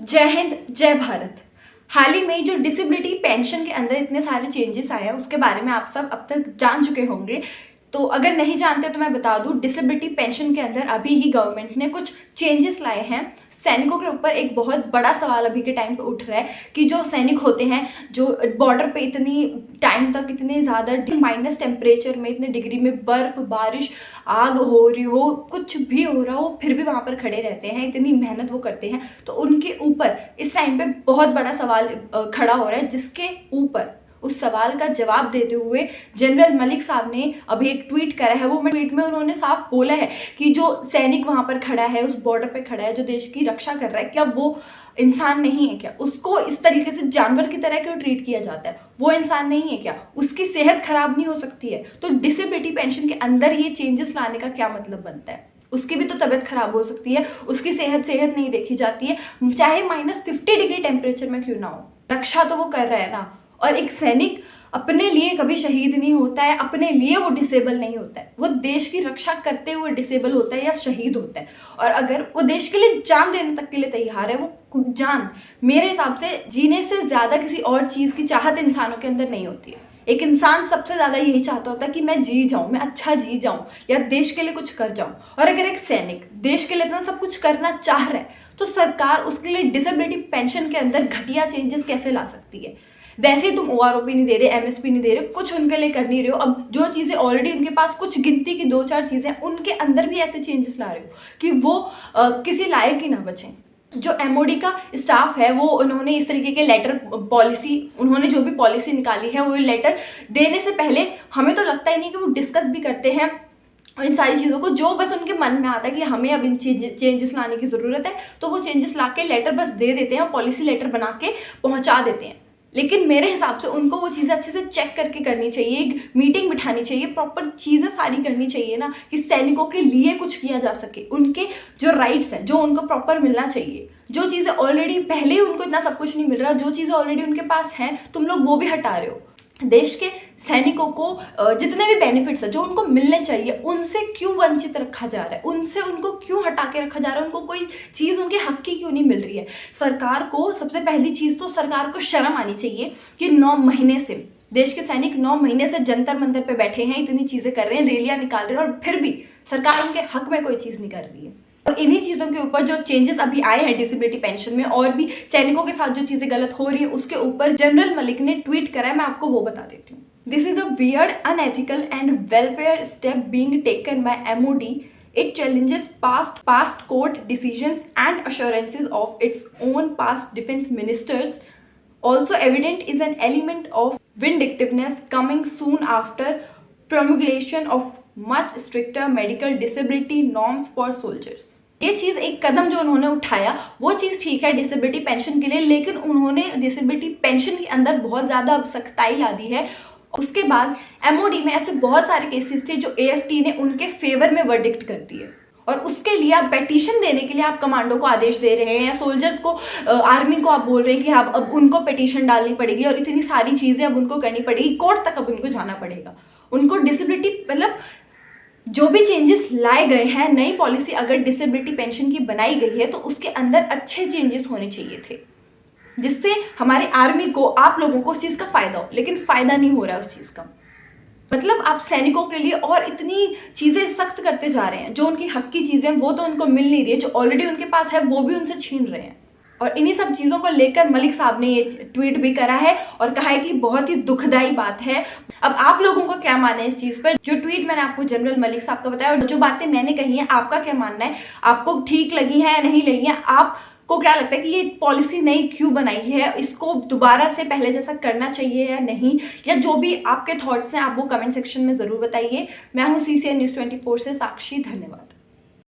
जय हिंद, जय भारत। हाल ही में जो डिसेबिलिटी पेंशन के अंदर इतने सारे चेंजेस आए हैं उसके बारे में आप सब अब तक जान चुके होंगे। तो अगर नहीं जानते तो मैं बता दूं, डिसेबिलिटी पेंशन के अंदर अभी ही गवर्नमेंट ने कुछ चेंजेस लाए हैं। सैनिकों के ऊपर एक बहुत बड़ा सवाल अभी के टाइम पे उठ रहा है कि जो सैनिक होते हैं, जो बॉर्डर पे इतनी टाइम तक इतने ज़्यादा माइनस टेम्परेचर में, इतने डिग्री में बर्फ बारिश आग हो रही हो, कुछ भी हो रहा हो, फिर भी वहाँ पर खड़े रहते हैं, इतनी मेहनत वो करते हैं। तो उनके ऊपर इस टाइम पे बहुत बड़ा सवाल खड़ा हो रहा है, जिसके ऊपर उस सवाल का जवाब देते हुए जनरल मलिक साहब ने अभी एक ट्वीट करा है। वो ट्वीट में उन्होंने साफ बोला है कि जो सैनिक वहां पर खड़ा है, उस बॉर्डर पे खड़ा है, जो देश की रक्षा कर रहा है, क्या वो इंसान नहीं है? क्या उसको इस तरीके से जानवर की तरह क्यों ट्रीट किया जाता है? वो इंसान नहीं है क्या? उसकी सेहत खराब नहीं हो सकती है? तो डिसेबिलिटी पेंशन के अंदर ये चेंजेस लाने का क्या मतलब बनता है? उसकी भी तो तबीयत खराब हो सकती है, उसकी सेहत नहीं देखी जाती है, चाहे -50 डिग्री टेम्परेचर में क्यों ना हो। रक्षा तो वो कर रहा है ना। और एक सैनिक अपने लिए कभी शहीद नहीं होता है, अपने लिए वो डिसेबल नहीं होता है, वो देश की रक्षा करते हुए डिसेबल होता है या शहीद होता है। और अगर वो देश के लिए जान देने तक के लिए तैयार है, वो जान मेरे हिसाब से जीने से ज्यादा किसी और चीज की चाहत इंसानों के अंदर नहीं होती है। एक इंसान सबसे ज्यादा यही चाहता होता है कि मैं जी जाऊं, मैं अच्छा जी जाऊं या देश के लिए कुछ कर जाऊं। और अगर एक सैनिक देश के लिए इतना सब कुछ करना चाह रहा है, तो सरकार उसके लिए डिसेबिलिटी पेंशन के अंदर घटिया चेंजेस कैसे ला सकती है? वैसे ही तुम ओआरओपी नहीं दे रहे, एमएसपी नहीं दे रहे, कुछ उनके लिए कर नहीं रहे हो। अब जो चीजें ऑलरेडी उनके पास कुछ गिनती की 2-4 चीजें, उनके अंदर भी ऐसे चेंजेस ला रहे हो कि वो किसी लायक ही ना बचें। जो एमओडी का स्टाफ है, वो उन्होंने इस तरीके के लेटर पॉलिसी, उन्होंने जो भी पॉलिसी निकाली है, वो लेटर देने से पहले हमें तो लगता ही नहीं कि वो डिस्कस भी करते हैं इन सारी चीज़ों को। जो बस उनके मन में आता है कि हमें अब इन चेंजेस लाने की ज़रूरत है, तो वो चेंजेस ला के लेटर बस दे देते हैं और पॉलिसी लेटर बना के पहुंचा देते हैं। लेकिन मेरे हिसाब से उनको वो चीज़ें अच्छे से चेक करके करनी चाहिए, एक मीटिंग बिठानी चाहिए, प्रॉपर चीज़ें सारी करनी चाहिए ना, कि सैनिकों के लिए कुछ किया जा सके। उनके जो राइट्स हैं, जो उनको प्रॉपर मिलना चाहिए, जो चीज़ें ऑलरेडी पहले ही उनको इतना सब कुछ नहीं मिल रहा, जो चीज़ें ऑलरेडी उनके पास हैं, तुम लोग वो भी हटा रहे हो। देश के सैनिकों को जितने भी बेनिफिट्स है जो उनको मिलने चाहिए, उनसे क्यों वंचित रखा जा रहा है? उनसे उनको क्यों हटा के रखा जा रहा है? उनको कोई चीज़ उनके हक की क्यों नहीं मिल रही है? सरकार को सबसे पहली चीज़ तो सरकार को शर्म आनी चाहिए कि 9 महीने से देश के सैनिक 9 महीने से जंतर मंतर पे बैठे हैं, इतनी चीज़ें कर रहे हैं, रैलियां निकाल रहे हैं, और फिर भी सरकार उनके हक में कोई चीज़ नहीं कर रही है। और इन्हीं चीज़ों के ऊपर जो चेंजेस अभी आए हैं डिसेबिलिटी पेंशन में, और भी सैनिकों के साथ जो चीज़ें गलत हो रही है, उसके ऊपर जनरल मलिक ने ट्वीट करा है। मैं आपको वो बता देती हूँ। This is a weird, unethical and welfare step being taken by MoD. It challenges past court decisions and assurances of its own past defense ministers. Also evident is an element of vindictiveness coming soon after promulgation of much stricter medical disability norms for soldiers. ये चीज़, एक कदम जो उन्होंने उठाया, वो चीज़ ठीक है disability pension के लिए, लेकिन उन्होंने डिसेबिलिटी पेंशन के अंदर बहुत ज़्यादा अब सख्ताई ला दी है। उसके बाद एमओडी में ऐसे बहुत सारे केसेस थे जो एएफटी ने उनके फेवर में वर्डिक्ट कर दिए, और उसके लिए आप पेटिशन देने के लिए आप कमांडो को आदेश दे रहे हैं, या सोल्जर्स को, आर्मी को आप बोल रहे हैं कि अब उनको पेटिशन डालनी पड़ेगी और इतनी सारी चीज़ें अब उनको करनी पड़ेगी, कोर्ट तक अब उनको जाना पड़ेगा। उनको डिसेबिलिटी, मतलब जो भी चेंजेस लाए गए हैं, नई पॉलिसी अगर डिसेबिलिटी पेंशन की बनाई गई है, तो उसके अंदर अच्छे चेंजेस होने चाहिए थे, जिससे हमारे आर्मी को, आप लोगों को उस चीज़ का फायदा हो। लेकिन फायदा नहीं हो रहा है उस चीज़ का। मतलब आप सैनिकों के लिए और इतनी चीज़ें सख्त करते जा रहे हैं, जो उनकी हक की चीज़ें वो तो उनको मिल नहीं रही है, जो ऑलरेडी उनके पास है वो भी उनसे छीन रहे हैं। और इन्हीं सब चीज़ों को लेकर मलिक साहब ने ये ट्वीट भी करा है और कहा है कि बहुत ही दुखदाई बात है। अब आप लोगों को क्या मानना है इस चीज़ पर? जो ट्वीट मैंने आपको जनरल मलिक साहब का बताया, और जो बातें मैंने कही हैं, आपका क्या मानना है? आपको ठीक लगी है या नहीं लगी है? आपको क्या लगता है कि ये पॉलिसी नई क्यों बनाई है? इसको दोबारा से पहले जैसा करना चाहिए या नहीं? या जो भी आपके थॉट्स हैं, आप वो कमेंट सेक्शन में ज़रूर बताइए। मैं हूँ CCN News 24 से साक्षी। धन्यवाद।